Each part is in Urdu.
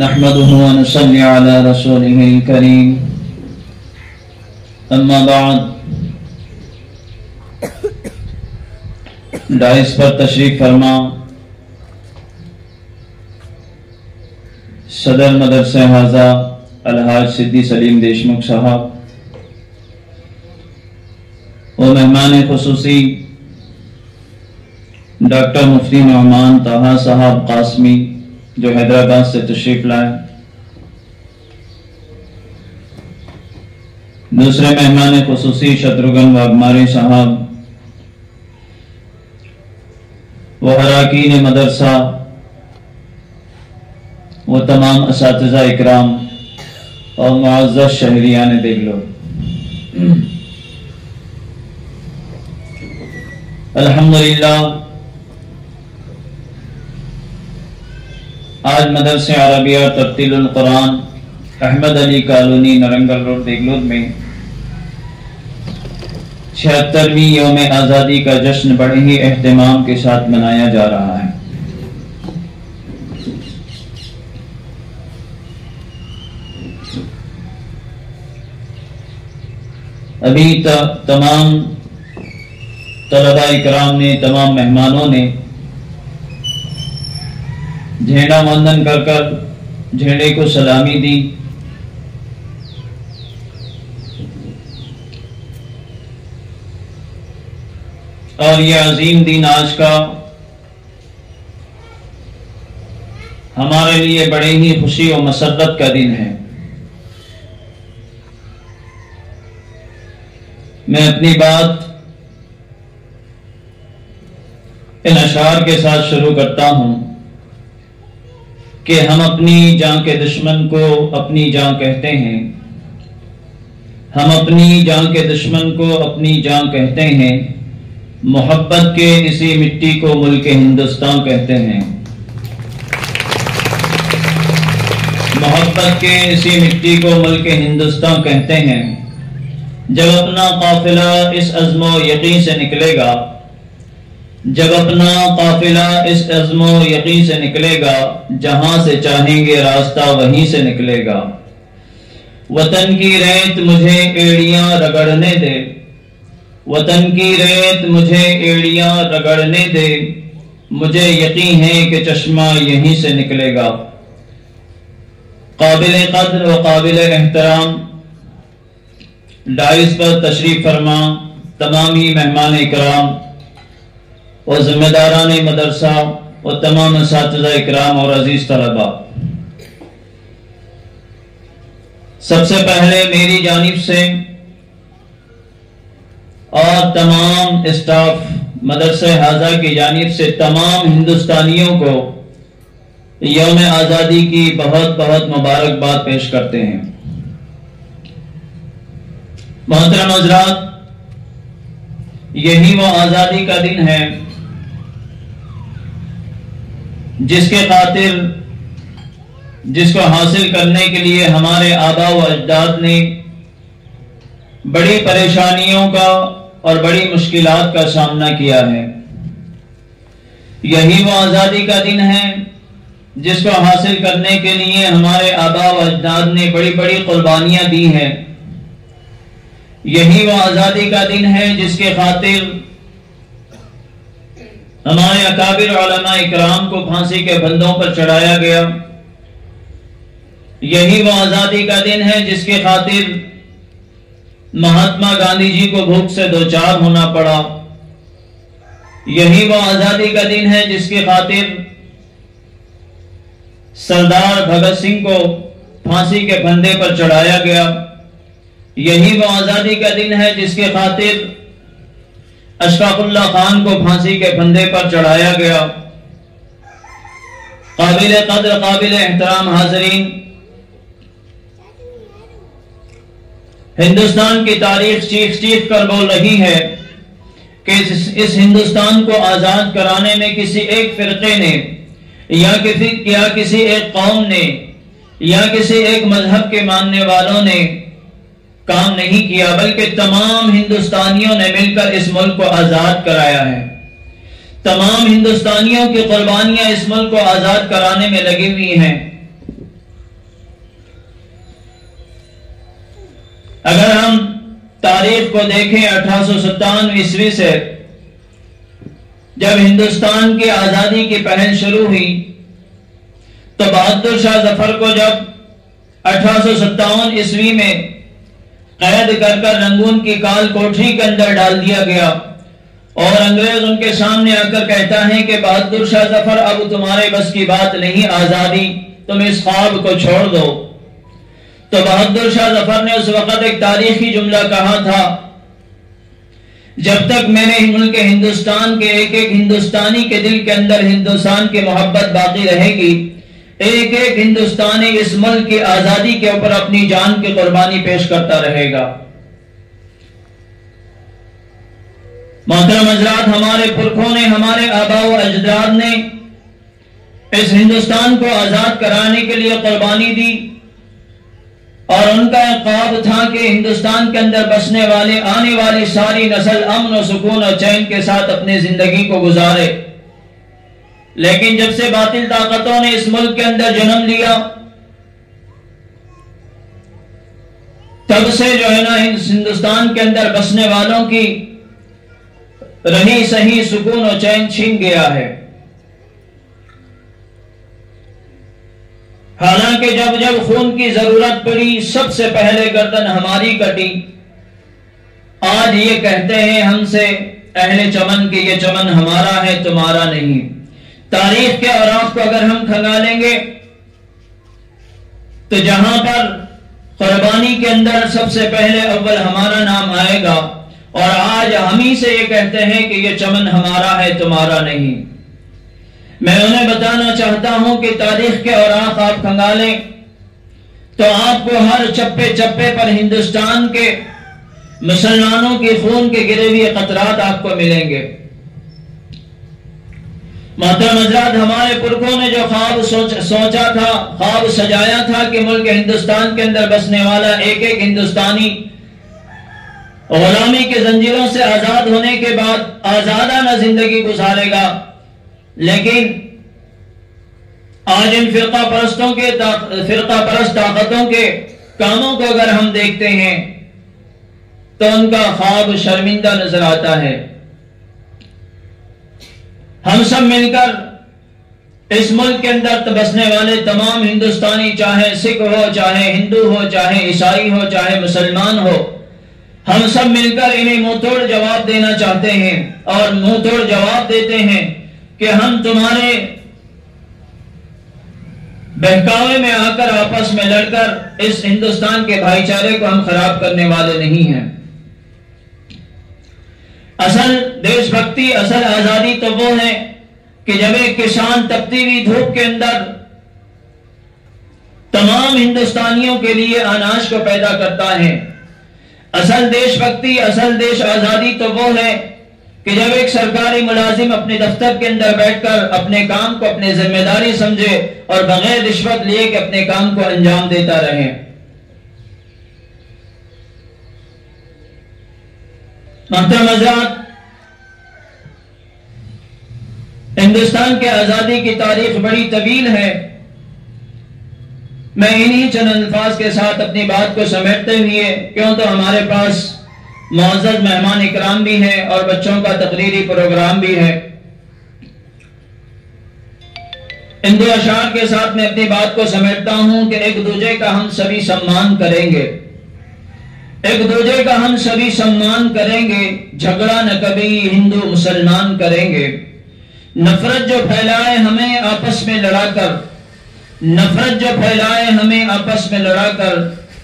نحمده ونصلي على رسوله الكريم اما بعد دائس پر تشریف فرما صدر مدرسہ حاضہ الحاج صدی سلیم دیشمکھ صاحب و مہمان خصوصی ڈاکٹر مفتی نعمان طہا صاحب قاسمی جو حیدرآباد سے تشریف لائے، دوسرے مہمان خصوصی شتروگھن واگماری صاحب و اراکین مدرسہ و تمام اساتذہ اکرام اور معزز شہریان دیگلو، الحمدللہ آج مدرسہ عربیہ ترتیل القرآن احمد علی کالونی نرنگل روڈ دیگلود میں 76ویں یوم آزادی کا جشن بڑے ہی اہتمام کے ساتھ منایا جا رہا ہے۔ ابھی تمام طلباء اکرام نے، تمام مہمانوں نے جھینڈا وندن کر کر جھینڈے کو سلامی دی، اور یہ عظیم دن آج کا ہمارے لیے بڑے ہی خوشی و مسرت کا دن ہے۔ میں اپنی بات ان اشعار کے ساتھ شروع کرتا ہوں کہ ہم اپنی جان کے دشمن کو اپنی جان کہتے ہیں، ہم اپنی جان کے دشمن کو اپنی جان کہتے ہیں، محبت کے اسی مٹی کو ملک ہندوستان کہتے ہیں، محبت کے اسی مٹی کو ملک ہندوستان کہتے ہیں۔ جب اپنا قافلہ اس عزم و یقین سے نکلے گا، جب اپنا قافلہ اس عزم و یقین سے نکلے گا، جہاں سے چاہیں گے راستہ وہیں سے نکلے گا۔ وطن کی ریت مجھے ایڑیاں رگڑنے دے، وطن کی ریت مجھے ایڑیاں رگڑنے دے، مجھے یقین ہے کہ چشمہ یہیں سے نکلے گا۔ قابل قدر و قابل احترام ڈائس پر تشریف فرما تمام ہی مہمان اکرام اور ذمہ داران مدرسہ اور تمام اساتذہ اکرام اور عزیز طلباء، سب سے پہلے میری جانب سے اور تمام اسٹاف مدرسہ حاضہ کی جانب سے تمام ہندوستانیوں کو یوم آزادی کی بہت بہت مبارکباد پیش کرتے ہیں۔ محترم حضرات، یہی وہ آزادی کا دن ہے جس کے خاطر، جس کو حاصل کرنے کے لیے ہمارے آباء و اجداد نے بڑی پریشانیوں کا اور بڑی مشکلات کا سامنا کیا ہے۔ یہی وہ آزادی کا دن ہے جس کو حاصل کرنے کے لیے ہمارے آباء و اجداد نے بڑی بڑی قربانیاں دی ہیں۔ یہی وہ آزادی کا دن ہے جس کے خاطر ہمارے اکابر علماء اکرام کو پھانسی کے پھندوں پر چڑھایا گیا۔ یہی وہ آزادی کا دن ہے جس کے خاطر مہاتما گاندھی جی کو بھوک سے دوچار ہونا پڑا۔ یہی وہ آزادی کا دن ہے جس کے خاطر سردار بھگت سنگھ کو پھانسی کے پھندے پر چڑھایا گیا۔ یہی وہ آزادی کا دن ہے جس کے خاطر اشفاق اللہ خان کو پھانسی کے پھندے پر چڑھایا گیا۔ قابل قدر قابل احترام حاضرین، ہندوستان کی تاریخ چیخ چیخ کر بول رہی ہے کہ اس ہندوستان کو آزاد کرانے میں کسی ایک فرقے نے یا کسی ایک قوم نے یا کسی ایک مذہب کے ماننے والوں نے کام نہیں کیا، بلکہ تمام ہندوستانیوں نے مل کر اس ملک کو آزاد کرایا ہے۔ تمام ہندوستانیوں کی قربانیاں اس ملک کو آزاد کرانے میں لگی ہوئی ہیں۔ اگر ہم تاریخ کو دیکھیں 1857 عیسوی سے جب ہندوستان کی آزادی کی پہل شروع ہوئی تو بہادر شاہ ظفر کو جب 1857 عیسوی میں قید کر رنگون کی کال کوٹری کے اندر ڈال دیا گیا اور انگریز ان کے سامنے آ کر کہتا ہے کہ بہادر شاہ ظفر اب تمہارے بس کی بات نہیں آزادی، تم اس خواب کو چھوڑ دو، تو بہادر شاہ ظفر نے اس وقت ایک تاریخی جملہ کہا تھا، جب تک میرے ملک ہندوستان کے ایک ایک ہندوستانی کے دل کے اندر ہندوستان کی محبت باقی رہے گی، ایک ایک ہندوستانی اس ملک کی آزادی کے اوپر اپنی جان کی قربانی پیش کرتا رہے گا۔ محترم حضرات، ہمارے پرکھوں نے، ہمارے آباء و اجداد نے اس ہندوستان کو آزاد کرانے کے لیے قربانی دی اور ان کا ایک خواب تھا کہ ہندوستان کے اندر بسنے والے آنے والی ساری نسل امن و سکون اور چین کے ساتھ اپنی زندگی کو گزارے، لیکن جب سے باطل طاقتوں نے اس ملک کے اندر جنم لیا تب سے جو ہے نا ہندوستان کے اندر بسنے والوں کی رہی سہی سکون و چین چھین گیا ہے۔ حالانکہ جب جب خون کی ضرورت پڑی سب سے پہلے گردن ہماری کٹی، آج یہ کہتے ہیں ہم سے اہل چمن کہ یہ چمن ہمارا ہے تمہارا نہیں۔ تاریخ کے اوراق کو اگر ہم کھنگالیں گے تو جہاں پر قربانی کے اندر سب سے پہلے اول ہمارا نام آئے گا، اور آج ہم ہی سے یہ کہتے ہیں کہ یہ چمن ہمارا ہے تمہارا نہیں۔ میں انہیں بتانا چاہتا ہوں کہ تاریخ کے اوراق آپ کھنگالیں تو آپ کو ہر چپے چپے پر ہندوستان کے مسلمانوں کی خون کے گرے ہوئے قطرات آپ کو ملیں گے۔ محترم حضرات، ہمارے پرکھوں نے جو خواب سوچا تھا، خواب سجایا تھا کہ ملک ہندوستان کے اندر بسنے والا ایک ایک ہندوستانی غلامی کے زنجیروں سے آزاد ہونے کے بعد آزادانہ زندگی گزارے گا، لیکن آج ان فرقہ پرست طاقتوں کے کاموں کو اگر ہم دیکھتے ہیں تو ان کا خواب شرمندہ نظر آتا ہے۔ ہم سب مل کر اس ملک کے اندر بسنے والے تمام ہندوستانی، چاہے سکھ ہو، چاہے ہندو ہو، چاہے عیسائی ہو، چاہے مسلمان ہو، ہم سب مل کر انہیں منہ توڑ جواب دینا چاہتے ہیں اور منہ توڑ جواب دیتے ہیں کہ ہم تمہارے بہکاوے میں آ کر آپس میں لڑ کر اس ہندوستان کے بھائی چارے کو ہم خراب کرنے والے نہیں ہیں۔ اصل دیش بھکتی، اصل آزادی تو وہ ہے کہ جب ایک کسان تپتی ہوئی دھوپ کے اندر تمام ہندوستانیوں کے لیے اناج کو پیدا کرتا ہے۔ اصل دیش بھکتی، اصل دیش آزادی تو وہ ہے کہ جب ایک سرکاری ملازم اپنے دفتر کے اندر بیٹھ کر اپنے کام کو اپنے ذمہ داری سمجھے اور بغیر رشوت لیے کہ اپنے کام کو انجام دیتا رہے۔ محترم حضرات، ہندوستان کے آزادی کی تاریخ بڑی طویل ہے۔ میں انہی چند الفاظ کے ساتھ اپنی بات کو سمیٹتے ہوئے، کیوں تو ہمارے پاس معزز مہمان اکرام بھی ہیں اور بچوں کا تقریری پروگرام بھی ہے، ان دو اشعار کے ساتھ میں اپنی بات کو سمیٹتا ہوں کہ ایک دوسرے کا ہم سبھی سمان کریں گے، ایک دوسرے کا ہم سبھی سمان کریں گے، جھگڑا نہ کبھی ہندو مسلمان کریں گے۔ نفرت جو پھیلائے ہمیں آپس میں لڑا کر، نفرت جو پھیلائے ہمیں آپس میں لڑا کر،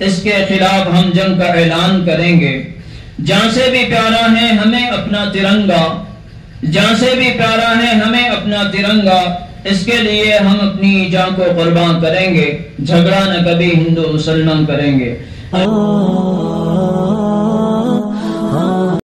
اس کے خلاف ہم جنگ کا اعلان کریں گے۔ جہاں سے بھی پیارا ہے ہمیں اپنا ترنگا، جہاں سے بھی پیارا ہے ہمیں اپنا ترنگا، اس کے لیے ہم اپنی جان کو قربان کریں گے، جھگڑا نہ کبھی ہندو مسلمان کریں گے۔